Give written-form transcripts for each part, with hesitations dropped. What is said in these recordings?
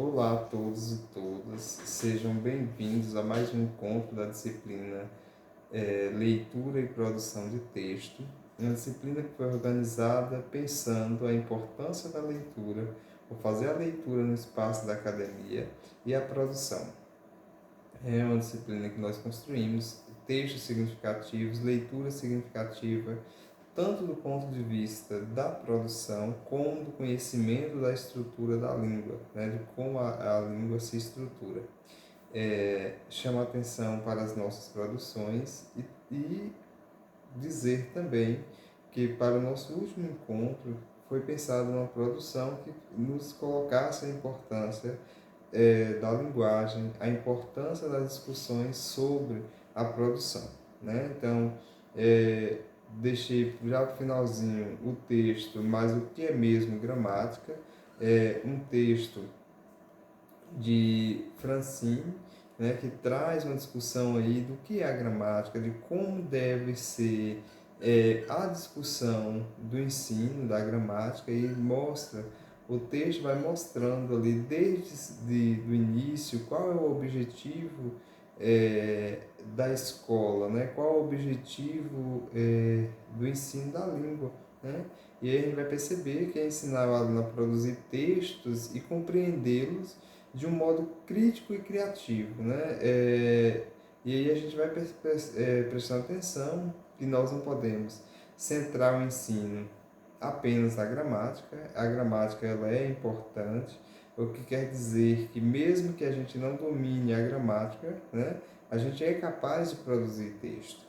Olá a todos e todas, sejam bem-vindos a mais um encontro da disciplina Leitura e Produção de Texto, uma disciplina que foi organizada pensando a importância da leitura, ou fazer a leitura no espaço da academia e a produção. É uma disciplina que nós construímos textos significativos, leitura significativa, tanto do ponto de vista da produção, como do conhecimento da estrutura da língua, né, de como a língua se estrutura. Chama atenção para as nossas produções e dizer também que para o nosso último encontro foi pensada uma produção que nos colocasse a importância da linguagem, a importância das discussões sobre a produção, né? Então, deixei já para o finalzinho o texto, mas o que é mesmo gramática, um texto de Francine, né, que traz uma discussão aí do que é a gramática, de como deve ser a discussão do ensino da gramática, e mostra, o texto vai mostrando ali desde o início qual é o objetivo da escola, né? Qual é o objetivo do ensino da língua, né? E aí a gente vai perceber que é ensinar o aluno a produzir textos e compreendê-los de um modo crítico e criativo, né? E aí a gente vai prestando atenção que nós não podemos centrar o ensino apenas na gramática. A gramática ela é importante, o que quer dizer que mesmo que a gente não domine a gramática, né, a gente é capaz de produzir textos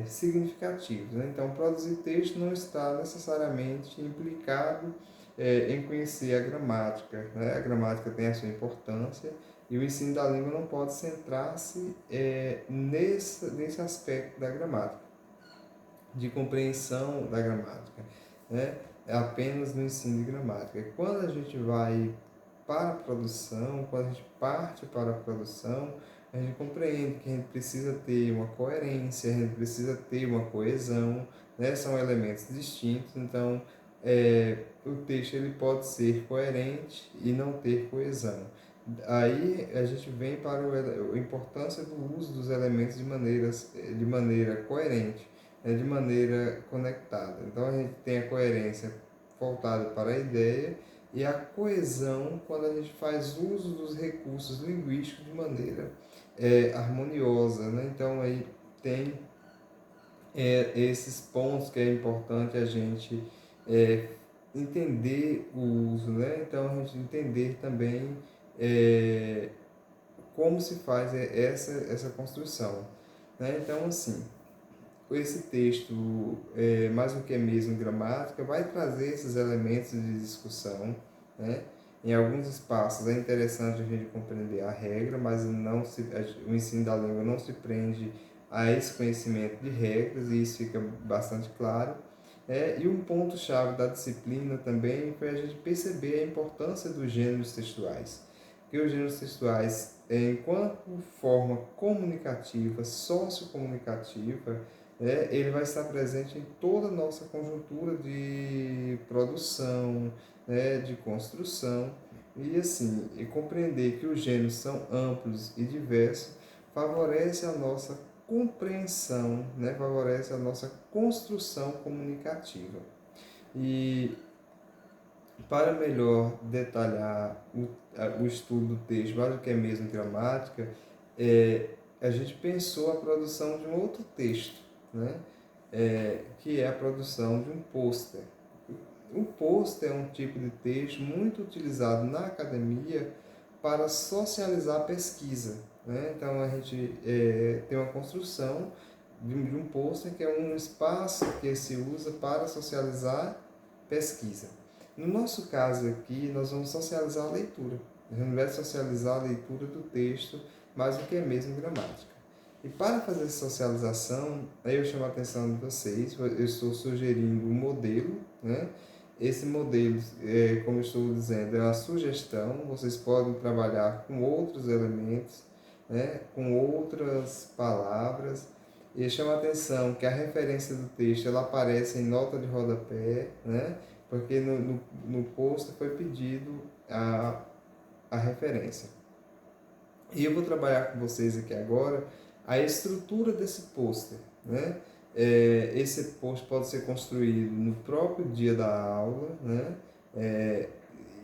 significativos, né? Então, produzir texto não está necessariamente implicado em conhecer a gramática, né? A gramática tem a sua importância e o ensino da língua não pode centrar-se nesse aspecto da gramática, de compreensão da gramática, né? É apenas no ensino de gramática. E quando a gente vai para a produção, quando a gente parte para a produção, a gente compreende que a gente precisa ter uma coerência, a gente precisa ter uma coesão, né? São elementos distintos, então o texto ele pode ser coerente e não ter coesão. Aí a gente vem para a importância do uso dos elementos de maneira coerente, né? De maneira conectada. Então a gente tem a coerência voltada para a ideia e a coesão quando a gente faz uso dos recursos linguísticos de maneira harmoniosa, né? Então aí tem esses pontos que é importante a gente entender o uso, né? Então a gente entender também como se faz essa construção, né? Então assim, esse texto, mais do que mesmo gramática, vai trazer esses elementos de discussão, né? Em alguns espaços é interessante a gente compreender a regra, mas o ensino da língua não se prende a esse conhecimento de regras, e isso fica bastante claro. E um ponto-chave da disciplina também foi a gente perceber a importância dos gêneros textuais. Que os gêneros textuais, enquanto forma comunicativa, sociocomunicativa, ele vai estar presente em toda a nossa conjuntura de produção, né, de construção, e assim, e compreender que os gêneros são amplos e diversos favorece a nossa compreensão, né, favorece a nossa construção comunicativa. E para melhor detalhar o estudo do texto, mais do que é mesmo gramática, a gente pensou a produção de um outro texto, né? Que é a produção de um pôster. Um pôster é um tipo de texto muito utilizado na academia para socializar a pesquisa, né? Então a gente tem uma construção de um pôster que é um espaço que se usa para socializar pesquisa. No nosso caso aqui, nós vamos socializar a leitura. A gente vai socializar a leitura do texto, mais do que é mesmo gramática. E para fazer essa socialização, aí eu chamo a atenção de vocês, eu estou sugerindo um modelo, né? Esse modelo, como eu estou dizendo, é uma sugestão, vocês podem trabalhar com outros elementos, né? Com outras palavras, e chama a atenção que a referência do texto ela aparece em nota de rodapé, né? porque no pôster foi pedido a referência. E eu vou trabalhar com vocês aqui agora a estrutura desse pôster, né? Esse pôster pode ser construído no próprio dia da aula, né?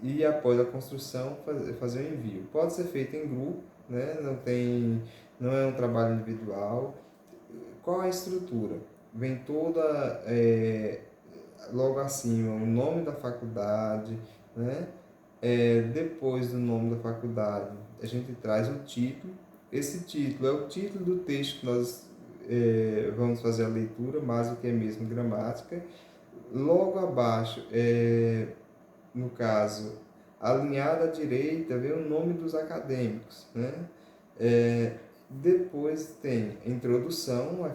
E após a construção fazer o envio. Pode ser feito em grupo, né? Não é um trabalho individual. Qual a estrutura? Vem toda logo acima o nome da faculdade, né? Depois do nome da faculdade, a gente traz o título. Esse título é o título do texto que nós vamos fazer a leitura, mais do que é mesmo gramática. Logo abaixo, no caso, alinhada à direita, vem o nome dos acadêmicos, né? Depois tem a introdução, vai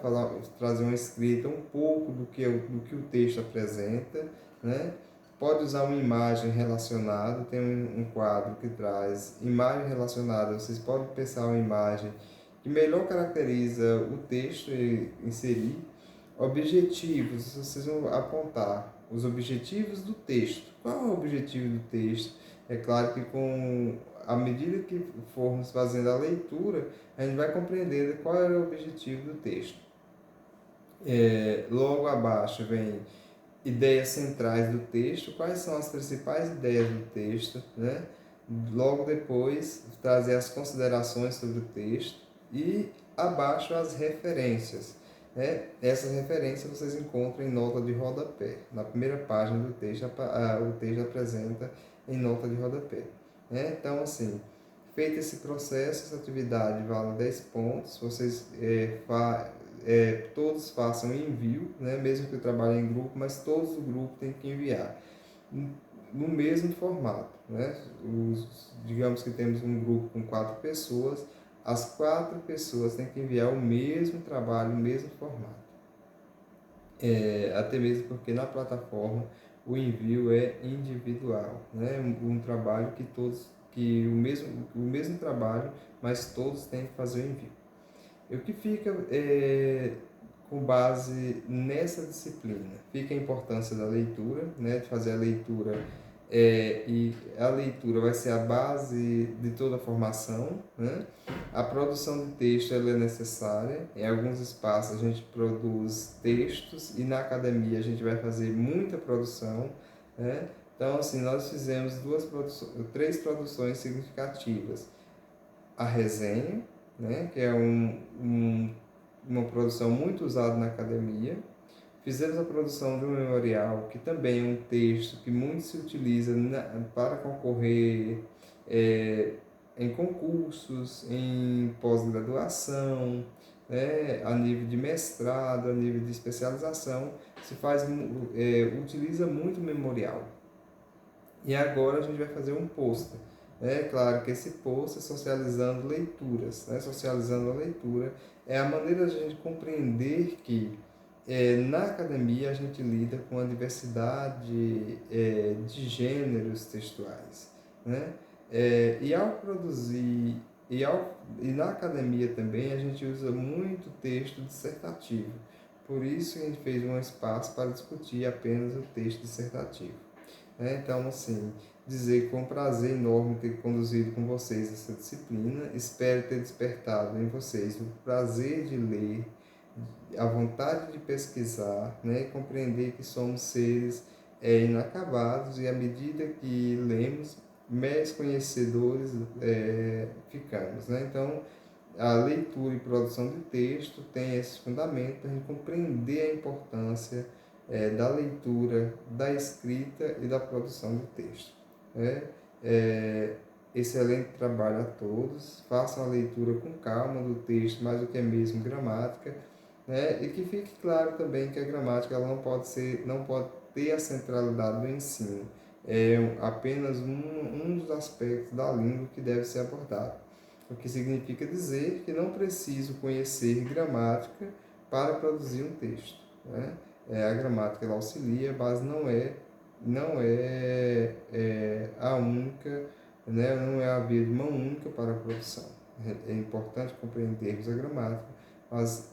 trazer uma escrita um pouco do que o texto apresenta, né? Pode usar uma imagem relacionada, tem um quadro que traz imagem relacionada, vocês podem pensar uma imagem que melhor caracteriza o texto e inserir. Objetivos, vocês vão apontar os objetivos do texto. Qual é o objetivo do texto? É claro que à medida que formos fazendo a leitura, a gente vai compreendendo qual é o objetivo do texto. Logo abaixo vem ideias centrais do texto, quais são as principais ideias do texto, né? Logo depois, trazer as considerações sobre o texto e abaixo as referências. Essas referências vocês encontram em nota de rodapé. Na primeira página do texto, o texto apresenta em nota de rodapé. Então, assim, feito esse processo, essa atividade vale 10 pontos. Vocês todos façam envio, né? Mesmo que eu trabalhe em grupo, mas todos do grupo têm que enviar no mesmo formato, né? Digamos que temos um grupo com 4 pessoas, as 4 pessoas têm que enviar o mesmo trabalho, o mesmo formato. Até mesmo porque na plataforma o envio é individual, né? Um trabalho o mesmo trabalho, mas todos têm que fazer o envio. O que fica com base nessa disciplina? Fica a importância da leitura, né? De fazer a leitura, e a leitura vai ser a base de toda a formação, né? A produção de texto ela é necessária. Em alguns espaços a gente produz textos e na academia a gente vai fazer muita produção, né? Então, assim, nós fizemos 3 produções significativas. A resenha, né, que é uma produção muito usada na academia. Fizemos a produção de um memorial, que também é um texto que muito se utiliza para concorrer em concursos, em pós-graduação, né, a nível de mestrado, a nível de especialização, utiliza muito o memorial. E agora a gente vai fazer um pôster. É claro que esse pôster socializando leituras, né? Socializando a leitura é a maneira de a gente compreender que na academia a gente lida com a diversidade de gêneros textuais, né? E ao produzir e na academia também a gente usa muito texto dissertativo. Por isso a gente fez um espaço para discutir apenas o texto dissertativo. Então, assim, dizer que foi um prazer enorme ter conduzido com vocês essa disciplina. Espero ter despertado em vocês o prazer de ler, a vontade de pesquisar, né? E compreender que somos seres inacabados e à medida que lemos, mais conhecedores ficamos, né? Então, a leitura e produção de texto tem esse fundamento para a gente compreender a importância da leitura, da escrita e da produção de texto. Excelente trabalho a todos. Façam a leitura com calma do texto, mais do que é mesmo gramática, né? E que fique claro também que a gramática ela não pode ter a centralidade do ensino. É apenas um dos aspectos da língua que deve ser abordado. O que significa dizer que não preciso conhecer gramática para produzir um texto, né? A gramática ela auxilia, mas não é a única, né? Não é a via de mão única para a produção. É importante compreendermos a gramática, mas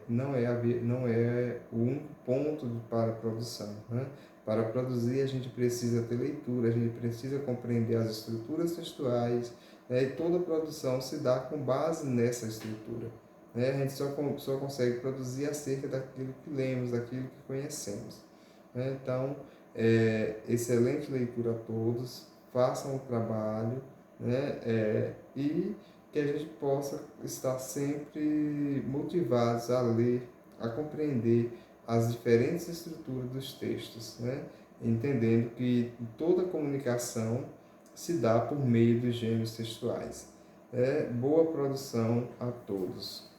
não é o único ponto para a produção, né? Para produzir, a gente precisa ter leitura, a gente precisa compreender as estruturas textuais, né? E toda produção se dá com base nessa estrutura, né? A gente só consegue produzir acerca daquilo que lemos, daquilo que conhecemos, né? Então, excelente leitura a todos, façam o trabalho, né? E que a gente possa estar sempre motivados a ler, a compreender as diferentes estruturas dos textos, né? Entendendo que toda comunicação se dá por meio dos gêneros textuais. Boa produção a todos.